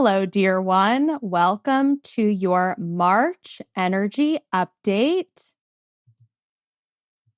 Hello, dear one. Welcome to your March energy update.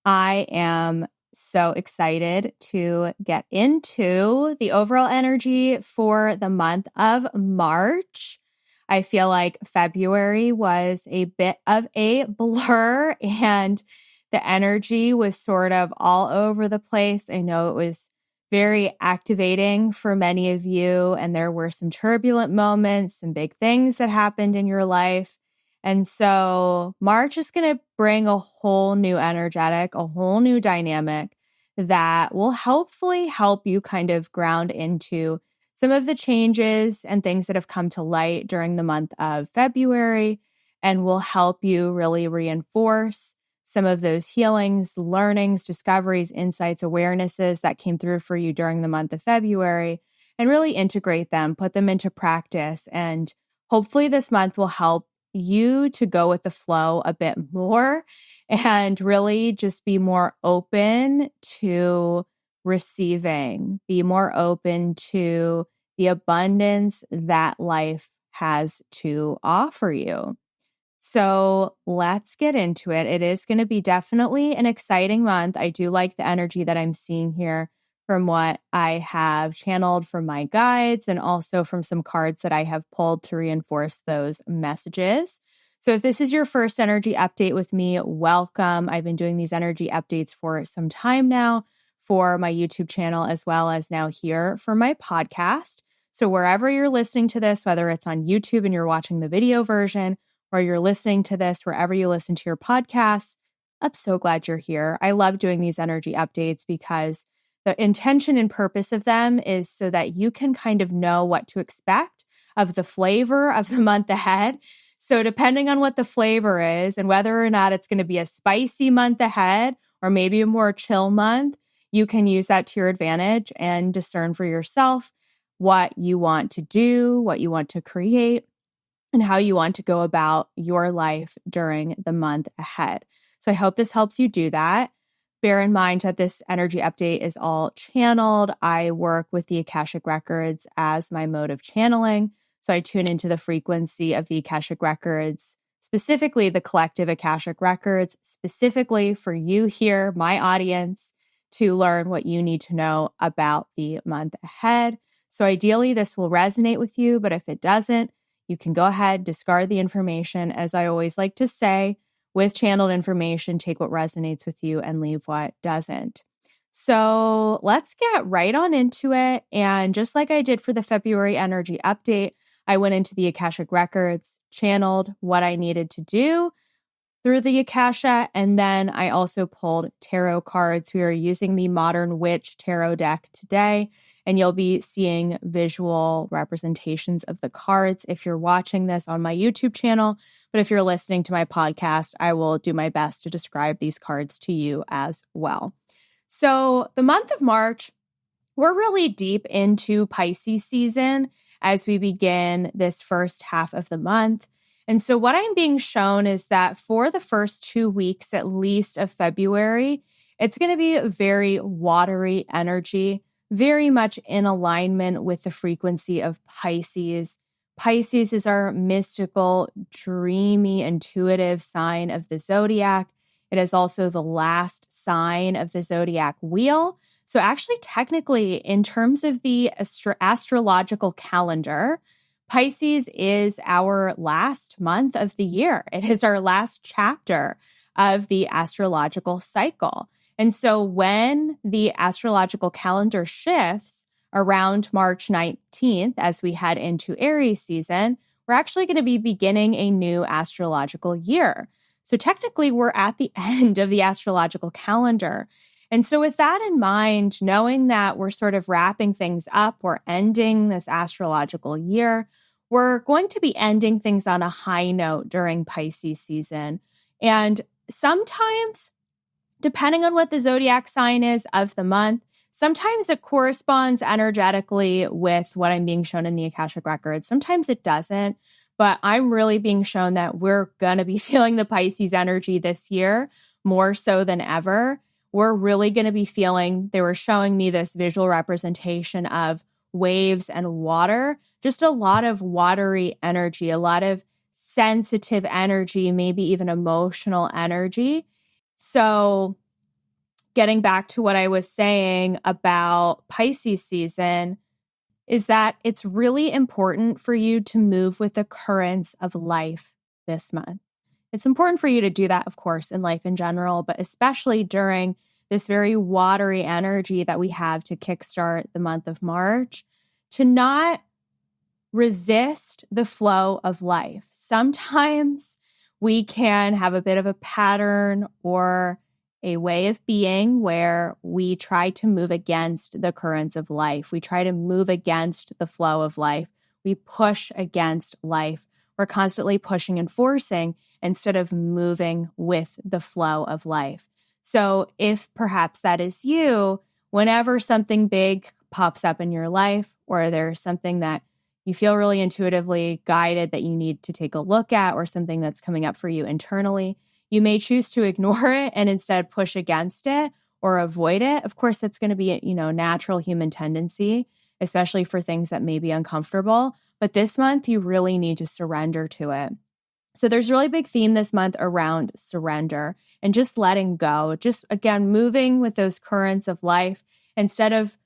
I am so excited to get into the overall energy for the month of March. I feel like February was a bit of a blur and the energy was sort of all over the place. I know it was very activating for many of you, and there were some turbulent moments, some big things that happened in your life. And so March is going to bring a whole new energetic, a whole new dynamic that will hopefully help you kind of ground into some of the changes and things that have come to light during the month of February, and will help you really reinforce some of those healings, learnings, discoveries, insights, awarenesses that came through for you during the month of February, and really integrate them, put them into practice. And hopefully this month will help you to go with the flow a bit more and really just be more open to receiving, be more open to the abundance that life has to offer you. So let's get into it. It is going to be definitely an exciting month. I do like the energy that I'm seeing here from what I have channeled from my guides and also from some cards that I have pulled to reinforce those messages. So if this is your first energy update with me, welcome. I've been doing these energy updates for some time now for my YouTube channel, as well as now here for my podcast. So wherever you're listening to this, whether it's on YouTube and you're watching the video version, or you're listening to this wherever you listen to your podcasts, I'm so glad you're here. I love doing these energy updates because the intention and purpose of them is so that you can kind of know what to expect of the flavor of the month ahead. So depending on what the flavor is and whether or not it's going to be a spicy month ahead or maybe a more chill month, you can use that to your advantage and discern for yourself what you want to do, what you want to create, and how you want to go about your life during the month ahead. So I hope this helps you do that. Bear in mind that this energy update is all channeled. I work with the Akashic Records as my mode of channeling. So I tune into the frequency of the Akashic Records, specifically the collective Akashic Records, specifically for you here, my audience, to learn what you need to know about the month ahead. So ideally, this will resonate with you, but if it doesn't, you can go ahead, discard the information. As I always like to say, with channeled information, take what resonates with you and leave what doesn't. So let's get right on into it. And just like I did for the February energy update, I went into the Akashic Records, channeled what I needed to do through the Akasha, and then I also pulled tarot cards. We are using the Modern Witch Tarot deck today, and you'll be seeing visual representations of the cards if you're watching this on my YouTube channel. But if you're listening to my podcast, I will do my best to describe these cards to you as well. So the month of March, we're really deep into Pisces season as we begin this first half of the month. And so what I'm being shown is that for the first 2 weeks, at least of February, it's going to be a very watery energy, very much in alignment with the frequency of Pisces. Pisces is our mystical, dreamy, intuitive sign of the zodiac. It is also the last sign of the zodiac wheel. So actually, technically, in terms of the astrological calendar, Pisces is our last month of the year. It is our last chapter of the astrological cycle. And so when the astrological calendar shifts around March 19th, as we head into Aries season, we're actually going to be beginning a new astrological year. So technically, we're at the end of the astrological calendar. And so with that in mind, knowing that we're sort of wrapping things up, we're ending this astrological year, we're going to be ending things on a high note during Pisces season. And sometimes, depending on what the zodiac sign is of the month, sometimes it corresponds energetically with what I'm being shown in the Akashic Records. Sometimes it doesn't, but I'm really being shown that we're going to be feeling the Pisces energy this year more so than ever. We're really going to be feeling, they were showing me this visual representation of waves and water, just a lot of watery energy, a lot of sensitive energy, maybe even emotional energy. So getting back to what I was saying about Pisces season is that it's really important for you to move with the currents of life this month. It's important for you to do that, of course, in life in general, but especially during this very watery energy that we have to kickstart the month of March, to not resist the flow of life. Sometimes we can have a bit of a pattern or a way of being where we try to move against the currents of life. We try to move against the flow of life. We push against life. We're constantly pushing and forcing instead of moving with the flow of life. So if perhaps that is you, whenever something big pops up in your life, or there's something that you feel really intuitively guided that you need to take a look at, or something that's coming up for you internally, you may choose to ignore it and instead push against it or avoid it. Of course, that's going to be a natural human tendency, especially for things that may be uncomfortable. But this month, you really need to surrender to it. So there's a really big theme this month around surrender and just letting go. Just, again, moving with those currents of life instead of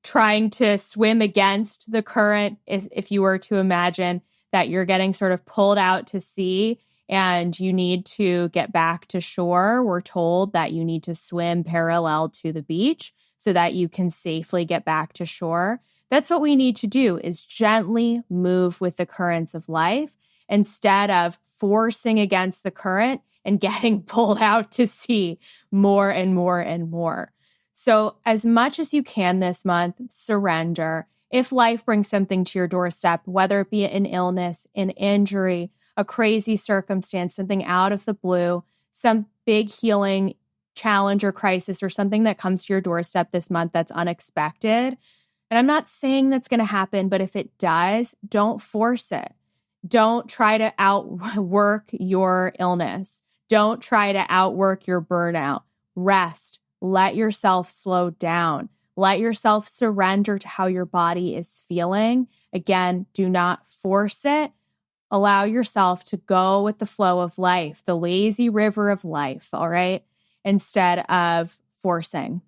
trying to swim against the current. If you were to imagine that you're getting sort of pulled out to sea and you need to get back to shore, we're told that you need to swim parallel to the beach so that you can safely get back to shore. That's what we need to do, is gently move with the currents of life instead of forcing against the current and getting pulled out to sea more and more and more. So as much as you can this month, surrender. If life brings something to your doorstep, whether it be an illness, an injury, a crazy circumstance, something out of the blue, some big healing challenge or crisis, or something that comes to your doorstep this month that's unexpected. And I'm not saying that's going to happen, but if it does, don't force it. Don't try to outwork your illness. Don't try to outwork your burnout. Rest. Let yourself slow down. Let yourself surrender to how your body is feeling. Again, do not force it. Allow yourself to go with the flow of life, the lazy river of life, all right, instead of forcing.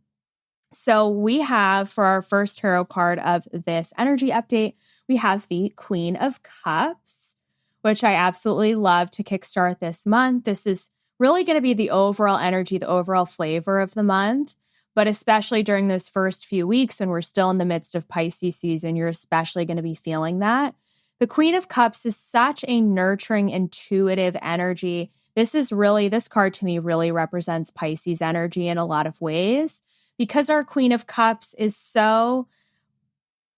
So we have, for our first tarot card of this energy update, we have the Queen of Cups, which I absolutely love to kickstart this month. This is really going to be the overall energy, the overall flavor of the month, but especially during those first few weeks, and we're still in the midst of Pisces season, you're especially going to be feeling that. The Queen of Cups is such a nurturing, intuitive energy. This card to me really represents Pisces energy in a lot of ways, because our Queen of Cups is so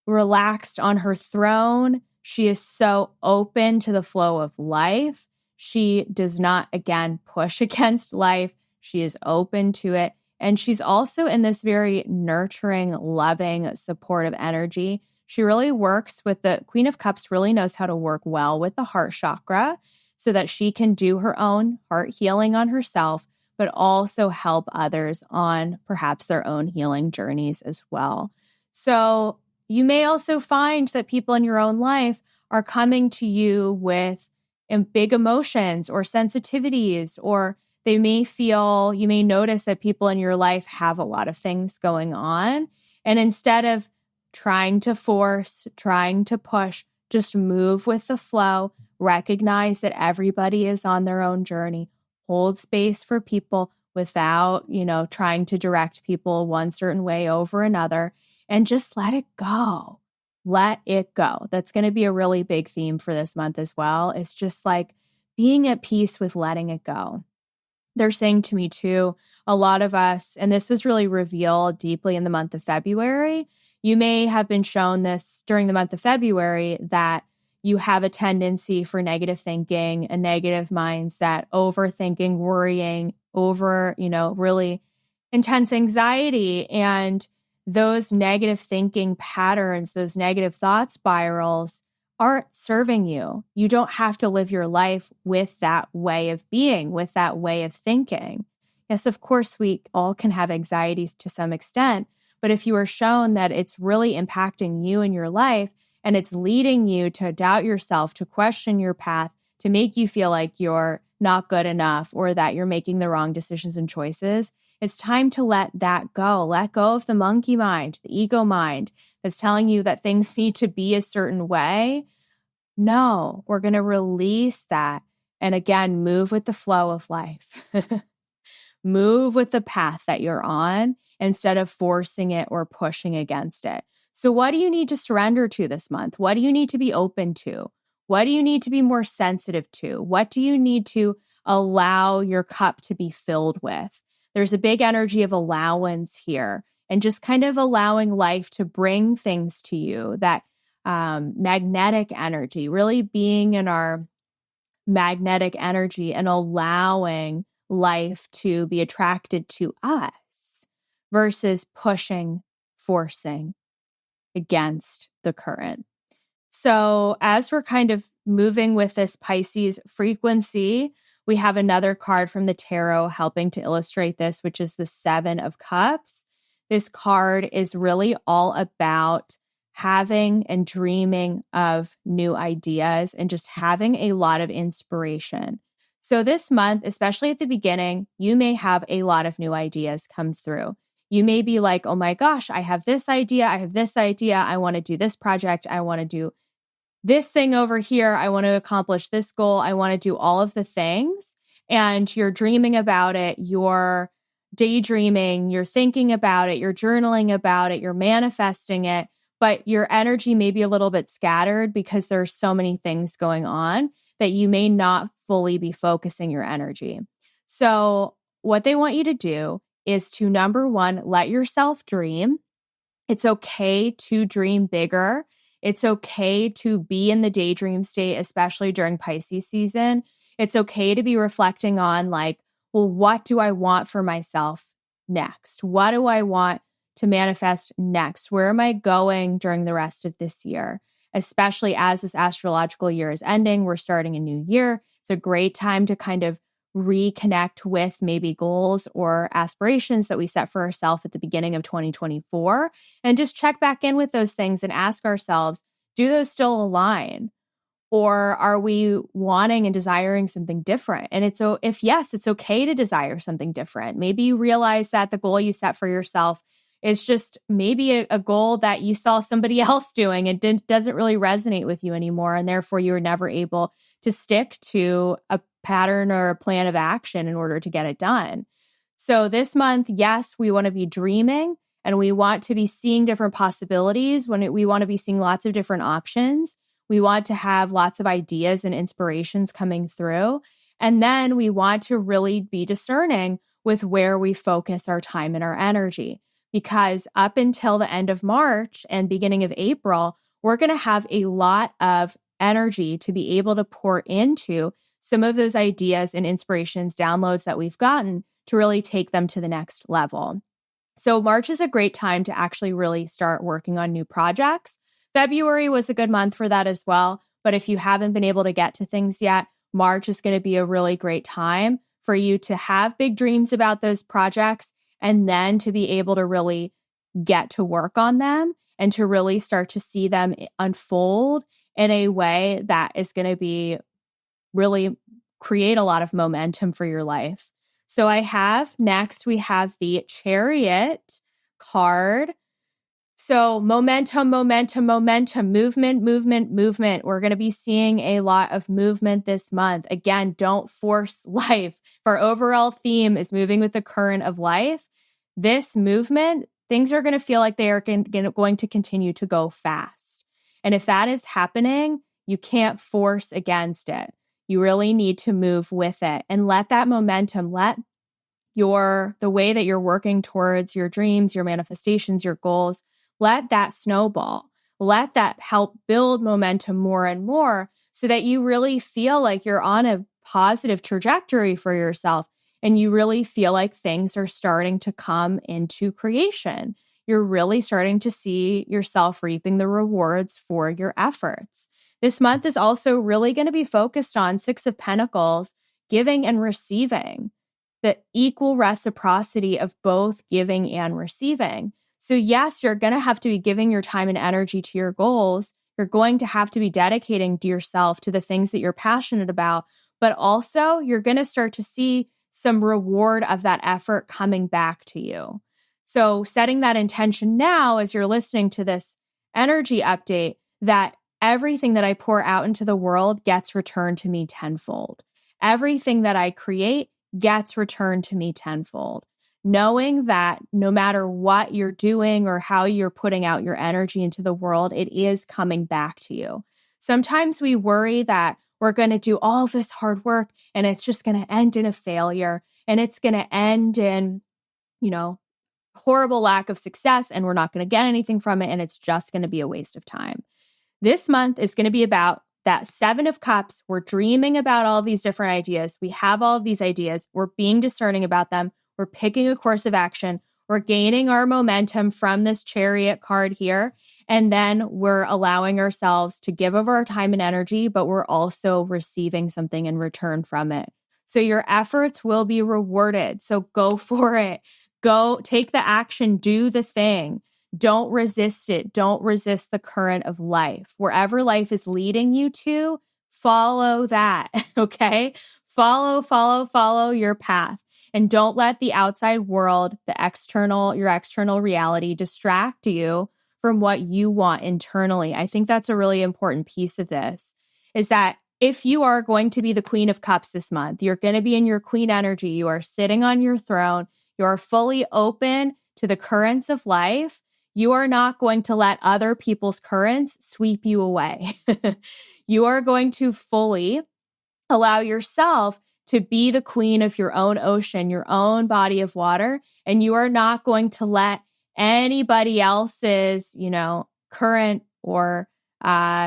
relaxed on her throne. She is so open to the flow of life. She does not, again, push against life. She is open to it. And she's also in this very nurturing, loving, supportive energy. She really works with the Queen of Cups, really knows how to work well with the heart chakra so that she can do her own heart healing on herself, but also help others on perhaps their own healing journeys as well. So you may also find that people in your own life are coming to you with big emotions or sensitivities, or you may notice that people in your life have a lot of things going on. And instead of trying to force, trying to push, just move with the flow, recognize that everybody is on their own journey, hold space for people without, trying to direct people one certain way over another, and just let it go. Let it go. That's going to be a really big theme for this month as well. It's just like being at peace with letting it go. They're saying to me too, a lot of us, and this was really revealed deeply in the month of February, you may have been shown this during the month of February, that you have a tendency for negative thinking, a negative mindset, overthinking, worrying, really intense anxiety. And those negative thinking patterns, those negative thought spirals aren't serving you. You don't have to live your life with that way of being, with that way of thinking. Yes, of course, we all can have anxieties to some extent, But if you are shown that it's really impacting you in your life and it's leading you to doubt yourself, to question your path, to make you feel like you're not good enough or that you're making the wrong decisions and choices, it's time to let that go. Let go of the monkey mind, the ego mind that's telling you that things need to be a certain way. No, we're going to release that. And again, move with the flow of life. Move with the path that you're on instead of forcing it or pushing against it. So what do you need to surrender to this month? What do you need to be open to? What do you need to be more sensitive to? What do you need to allow your cup to be filled with? There's a big energy of allowance here and just kind of allowing life to bring things to you, that magnetic energy, really being in our magnetic energy and allowing life to be attracted to us versus pushing, forcing against the current. So as we're kind of moving with this Pisces frequency, we have another card from the tarot helping to illustrate this, which is the Seven of Cups. This card is really all about having and dreaming of new ideas and just having a lot of inspiration. So this month, especially at the beginning, you may have a lot of new ideas come through. You may be like, oh my gosh, I have this idea. I want to do this project. I want to do this thing over here. I want to accomplish this goal. I want to do all of the things. And you're dreaming about it. You're daydreaming. You're thinking about it. You're journaling about it. You're manifesting it. But your energy may be a little bit scattered because there's so many things going on that you may not fully be focusing your energy. So what they want you to do is to, number one, let yourself dream. It's okay to dream bigger. It's okay to be in the daydream state, especially during Pisces season. It's okay to be reflecting on like, well, what do I want for myself next? What do I want to manifest next? Where am I going during the rest of this year? Especially as this astrological year is ending, we're starting a new year. It's a great time to kind of reconnect with maybe goals or aspirations that we set for ourselves at the beginning of 2024 and just check back in with those things and ask ourselves, do those still align? Or are we wanting and desiring something different? And if yes, it's okay to desire something different. Maybe you realize that the goal you set for yourself is just maybe a goal that you saw somebody else doing and doesn't really resonate with you anymore. And therefore you were never able to stick to a pattern or a plan of action in order to get it done. So this month, yes, we want to be dreaming and we want to be seeing different possibilities. We want to be seeing lots of different options. We want to have lots of ideas and inspirations coming through. And then we want to really be discerning with where we focus our time and our energy. Because up until the end of March and beginning of April, we're going to have a lot of energy to be able to pour into some of those ideas and inspirations, downloads that we've gotten to really take them to the next level. So March is a great time to actually really start working on new projects. February was a good month for that as well. But if you haven't been able to get to things yet, March is going to be a really great time for you to have big dreams about those projects and then to be able to really get to work on them and to really start to see them unfold in a way that is going to be really create a lot of momentum for your life. So we have the Chariot card. So momentum, movement. We're going to be seeing a lot of movement this month. Again, don't force life. If our overall theme is moving with the current of life, this movement, things are going to feel like they are going to continue to go fast. And if that is happening, you can't force against it. You really need to move with it and let that momentum, the way that you're working towards your dreams, your manifestations, your goals, let that snowball. Let that help build momentum more and more so that you really feel like you're on a positive trajectory for yourself and you really feel like things are starting to come into creation. You're really starting to see yourself reaping the rewards for your efforts. This month is also really going to be focused on Six of Pentacles, giving and receiving, the equal reciprocity of both giving and receiving. So yes, you're going to have to be giving your time and energy to your goals. You're going to have to be dedicating to yourself to the things that you're passionate about, but also you're going to start to see some reward of that effort coming back to you. So setting that intention now as you're listening to this energy update, that everything that I pour out into the world gets returned to me tenfold. Everything that I create gets returned to me tenfold. Knowing that no matter what you're doing or how you're putting out your energy into the world, it is coming back to you. Sometimes we worry that we're going to do all this hard work and it's just going to end in a failure and it's going to end in, horrible lack of success and we're not going to get anything from it and it's just going to be a waste of time. This month is going to be about that 7 of Cups. We're dreaming about all these different ideas. We have all of these ideas. We're being discerning about them. We're picking a course of action. We're gaining our momentum from this Chariot card here. And then we're allowing ourselves to give of our time and energy, but we're also receiving something in return from it. So your efforts will be rewarded. So go for it. Go take the action, do the thing. Don't resist it. Don't resist the current of life. Wherever life is leading you to, follow that, okay? Follow your path. And don't let the outside world, your external reality distract you from what you want internally. I think that's a really important piece of this, is that if you are going to be the Queen of Cups this month, you're going to be in your queen energy. You are sitting on your throne. You are fully open to the currents of life. You are not going to let other people's currents sweep you away. You are going to fully allow yourself to be the queen of your own ocean, your own body of water, and you are not going to let anybody else's, current or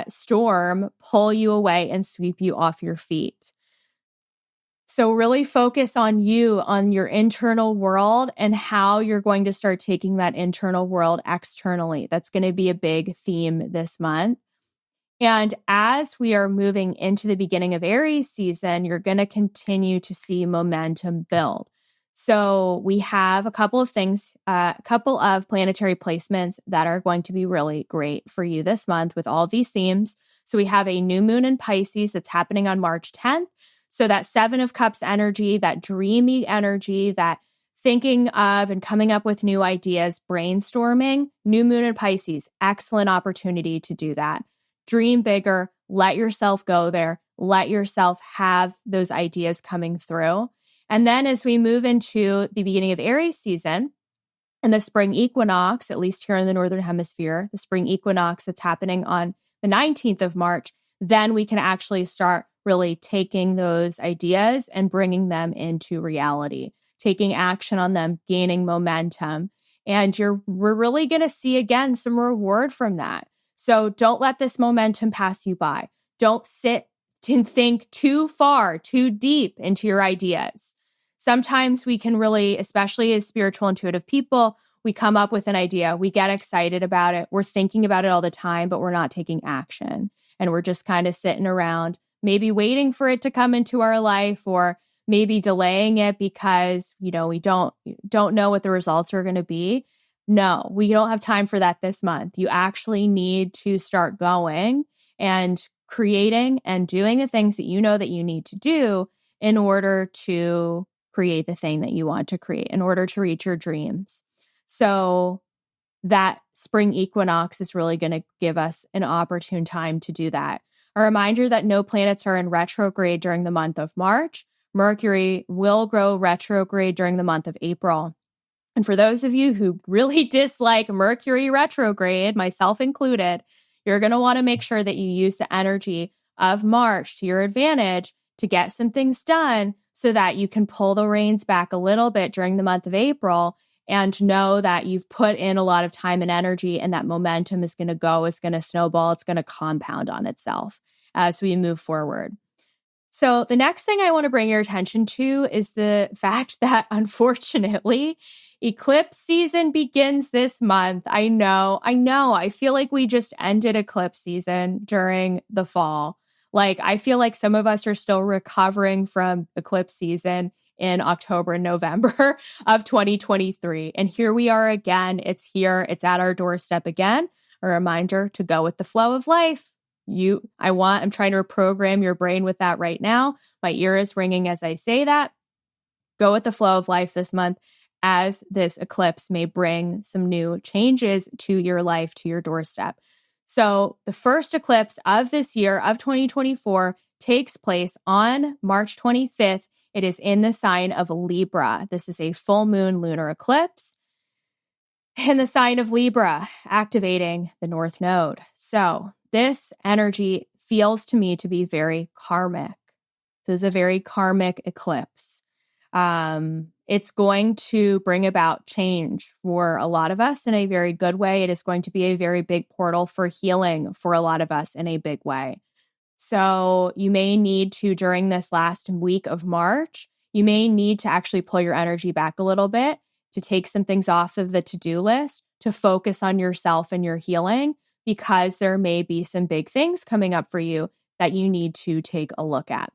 storm pull you away and sweep you off your feet. So really focus on you, on your internal world and how you're going to start taking that internal world externally. That's going to be a big theme this month. And as we are moving into the beginning of Aries season, you're going to continue to see momentum build. So we have a couple of things, a couple of planetary placements that are going to be really great for you this month with all these themes. So we have a new moon in Pisces that's happening on March 10th. So that 7 of Cups energy, that dreamy energy, that thinking of and coming up with new ideas, brainstorming, new moon in Pisces, excellent opportunity to do that. Dream bigger, let yourself go there, let yourself have those ideas coming through. And then as we move into the beginning of Aries season and the spring equinox, at least here in the Northern Hemisphere, the spring equinox that's happening on the 19th of March, then we can actually start really taking those ideas and bringing them into reality, taking action on them, gaining momentum. And we're really going to see again some reward from that. So don't let this momentum pass you by. Don't sit and think too far, too deep into your ideas. Sometimes we can really, especially as spiritual intuitive people, we come up with an idea, we get excited about it, we're thinking about it all the time, but we're not taking action. And we're just kind of sitting around, maybe waiting for it to come into our life, or maybe delaying it because, we don't know what the results are going to be. No, we don't have time for that this month. You actually need to start going and creating and doing the things that you know that you need to do in order to create the thing that you want to create, in order to reach your dreams. So that spring equinox is really going to give us an opportune time to do that. A reminder that no planets are in retrograde during the month of March. Mercury will go retrograde during the month of April. And for those of you who really dislike Mercury retrograde, myself included, you're going to want to make sure that you use the energy of March to your advantage to get some things done so that you can pull the reins back a little bit during the month of April and know that you've put in a lot of time and energy, and that momentum is going to snowball, it's going to compound on itself as we move forward. So the next thing I want to bring your attention to is the fact that, unfortunately, eclipse season begins this month. I know. I feel like we just ended eclipse season during the fall. Like, I feel like some of us are still recovering from eclipse season in October and November of 2023. And here we are again. It's here. It's at our doorstep again. A reminder to go with the flow of life. I'm trying to reprogram your brain with that right now. My ear is ringing as I say that. Go with the flow of life this month, as this eclipse may bring some new changes to your life, to your doorstep. So the first eclipse of this year of 2024 takes place on March 25th. It is in the sign of Libra. This is a full moon lunar eclipse in the sign of Libra, activating the North Node. So this energy feels to me to be very karmic. This is a very karmic eclipse. It's going to bring about change for a lot of us in a very good way. It is going to be a very big portal for healing for a lot of us in a big way. So you may need to, during this last week of March, you may need to actually pull your energy back a little bit, to take some things off of the to-do list, to focus on yourself and your healing, because there may be some big things coming up for you that you need to take a look at.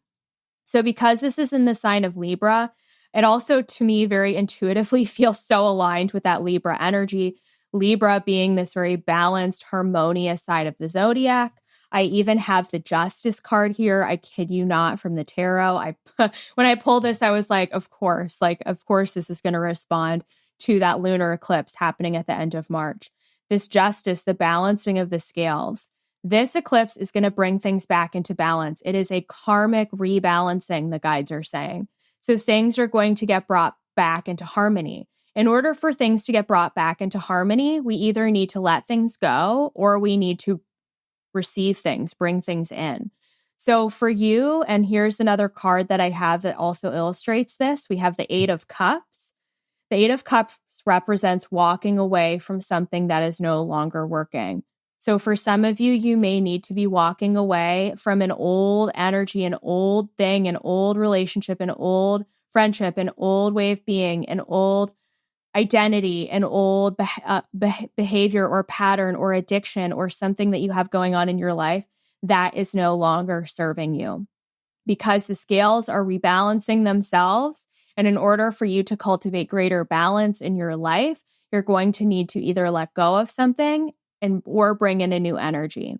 So because this is in the sign of Libra, it also, to me, very intuitively feels so aligned with that Libra energy. Libra being this very balanced, harmonious side of the zodiac. I even have the Justice card here. I kid you not, from the tarot. When I pulled this, I was like, of course this is going to respond to that lunar eclipse happening at the end of March. This Justice, the balancing of the scales. This eclipse is going to bring things back into balance. It is a karmic rebalancing, the guides are saying. So things are going to get brought back into harmony. In order for things to get brought back into harmony, we either need to let things go or we need to receive things, bring things in. So for you, and here's another card that I have that also illustrates this. We have the Eight of Cups. The Eight of Cups represents walking away from something that is no longer working. So for some of you, you may need to be walking away from an old energy, an old thing, an old relationship, an old friendship, an old way of being, an old identity, an old behavior or pattern or addiction or something that you have going on in your life that is no longer serving you. Because the scales are rebalancing themselves, and in order for you to cultivate greater balance in your life, you're going to need to either let go of something or bring in a new energy,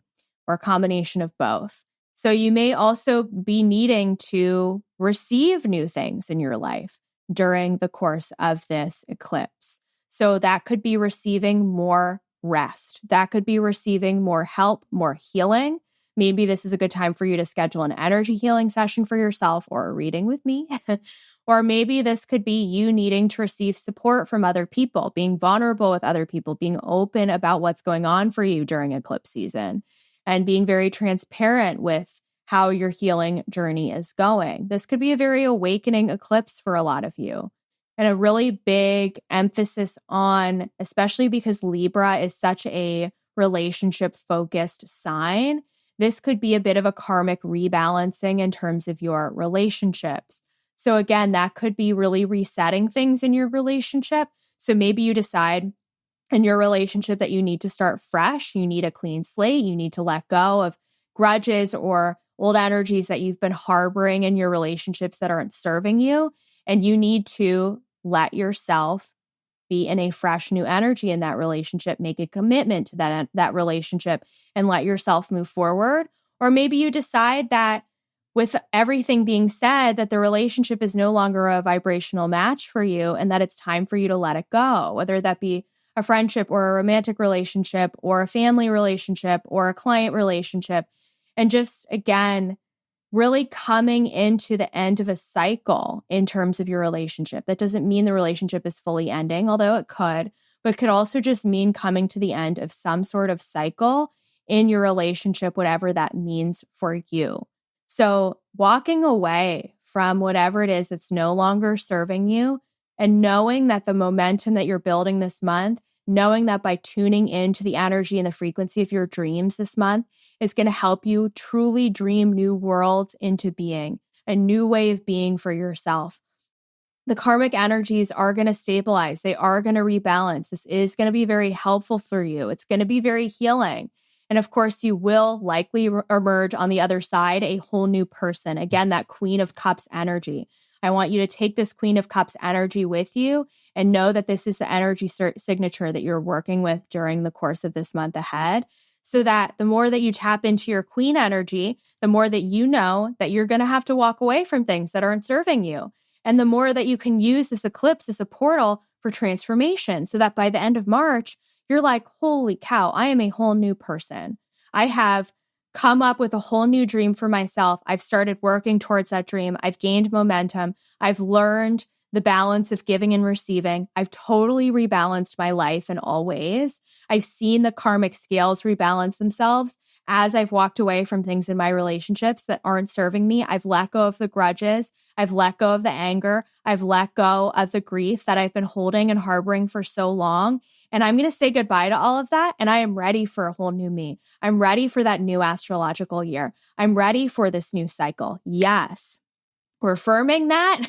or a combination of both. So you may also be needing to receive new things in your life during the course of this eclipse. So that could be receiving more rest. That could be receiving more help, more healing. Maybe this is a good time for you to schedule an energy healing session for yourself or a reading with me. Or maybe this could be you needing to receive support from other people, being vulnerable with other people, being open about what's going on for you during eclipse season, and being very transparent with how your healing journey is going. This could be a very awakening eclipse for a lot of you, and a really big emphasis on, especially because Libra is such a relationship-focused sign, this could be a bit of a karmic rebalancing in terms of your relationships. So again, that could be really resetting things in your relationship. So maybe you decide in your relationship that you need to start fresh. You need a clean slate. You need to let go of grudges or old energies that you've been harboring in your relationships that aren't serving you. And you need to let yourself be in a fresh new energy in that relationship, make a commitment to that relationship and let yourself move forward. Or maybe you decide that with everything being said, that the relationship is no longer a vibrational match for you and that it's time for you to let it go, whether that be a friendship or a romantic relationship or a family relationship or a client relationship. And just, again, really coming into the end of a cycle in terms of your relationship. That doesn't mean the relationship is fully ending, although it could, but could also just mean coming to the end of some sort of cycle in your relationship, whatever that means for you. So walking away from whatever it is that's no longer serving you, and knowing that the momentum that you're building this month, knowing that by tuning into the energy and the frequency of your dreams this month is going to help you truly dream new worlds into being, a new way of being for yourself. The karmic energies are going to stabilize. They are going to rebalance. This is going to be very helpful for you. It's going to be very healing. And of course, you will likely emerge on the other side a whole new person. Again, that Queen of Cups energy. I want you to take this Queen of Cups energy with you and know that this is the energy signature that you're working with during the course of this month ahead. So that the more that you tap into your Queen energy, the more that you know that you're going to have to walk away from things that aren't serving you. And the more that you can use this eclipse as a portal for transformation, so that by the end of March, you're like, holy cow, I am a whole new person. I have come up with a whole new dream for myself. I've started working towards that dream. I've gained momentum. I've learned the balance of giving and receiving. I've totally rebalanced my life in all ways. I've seen the karmic scales rebalance themselves as I've walked away from things in my relationships that aren't serving me. I've let go of the grudges. I've let go of the anger. I've let go of the grief that I've been holding and harboring for so long. And I'm going to say goodbye to all of that. And I am ready for a whole new me. I'm ready for that new astrological year. I'm ready for this new cycle. Yes. We're affirming that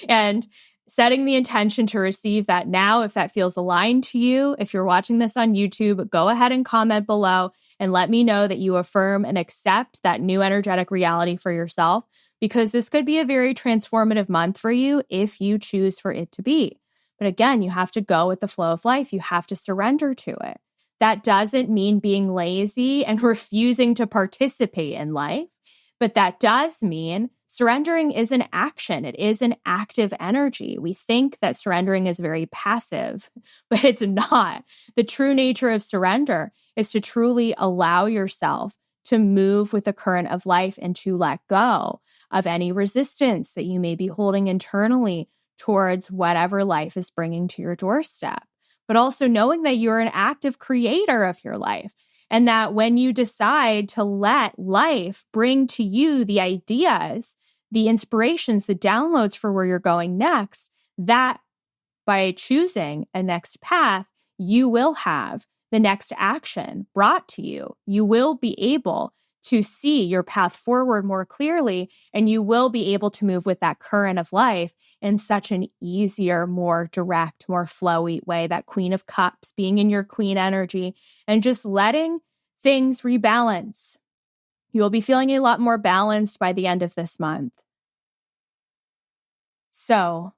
and setting the intention to receive that now. If that feels aligned to you, if you're watching this on YouTube, go ahead and comment below and let me know that you affirm and accept that new energetic reality for yourself, because this could be a very transformative month for you if you choose for it to be. But again, you have to go with the flow of life. You have to surrender to it. That doesn't mean being lazy and refusing to participate in life, but that does mean surrendering is an action. It is an active energy. We think that surrendering is very passive, but it's not. The true nature of surrender is to truly allow yourself to move with the current of life and to let go of any resistance that you may be holding internally towards whatever life is bringing to your doorstep. But also knowing that you're an active creator of your life. And that when you decide to let life bring to you the ideas, the inspirations, the downloads for where you're going next, that by choosing a next path, you will have the next action brought to you. You will be able to see your path forward more clearly, and you will be able to move with that current of life in such an easier, more direct, more flowy way. That Queen of Cups, being in your Queen energy and just letting things rebalance. You will be feeling a lot more balanced by the end of this month. So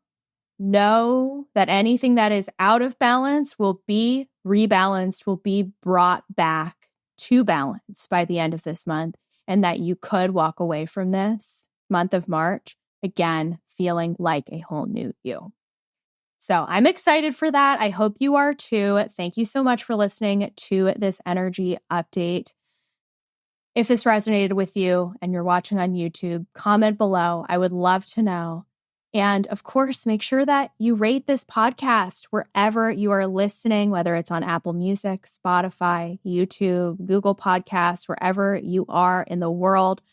know that anything that is out of balance will be rebalanced, will be brought back to balance by the end of this month, and that you could walk away from this month of March, again, feeling like a whole new you. So I'm excited for that. I hope you are too. Thank you so much for listening to this energy update. If this resonated with you and you're watching on YouTube, comment below. I would love to know. And of course, make sure that you rate this podcast wherever you are listening, whether it's on Apple Music, Spotify, YouTube, Google Podcasts, wherever you are in the world.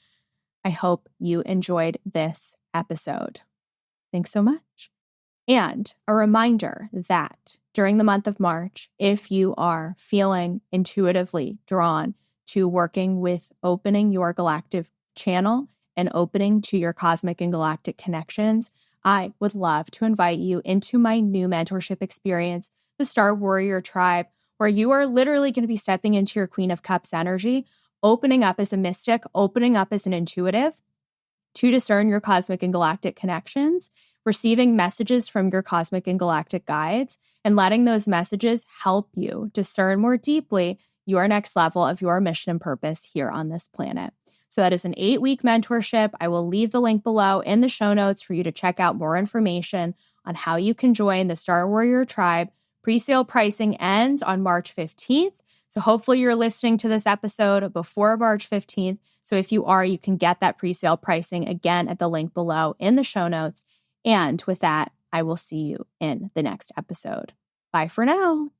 I hope you enjoyed this episode. Thanks so much. And a reminder that during the month of March, if you are feeling intuitively drawn to working with opening your galactic channel and opening to your cosmic and galactic connections, I would love to invite you into my new mentorship experience, the Star Warrior Tribe, where you are literally going to be stepping into your Queen of Cups energy, opening up as a mystic, opening up as an intuitive to discern your cosmic and galactic connections, receiving messages from your cosmic and galactic guides, and letting those messages help you discern more deeply your next level of your mission and purpose here on this planet. So that is an 8-week mentorship. I will leave the link below in the show notes for you to check out more information on how you can join the Star Warrior Tribe. Pre-sale pricing ends on March 15th. So hopefully you're listening to this episode before March 15th. So if you are, you can get that pre-sale pricing again at the link below in the show notes. And with that, I will see you in the next episode. Bye for now.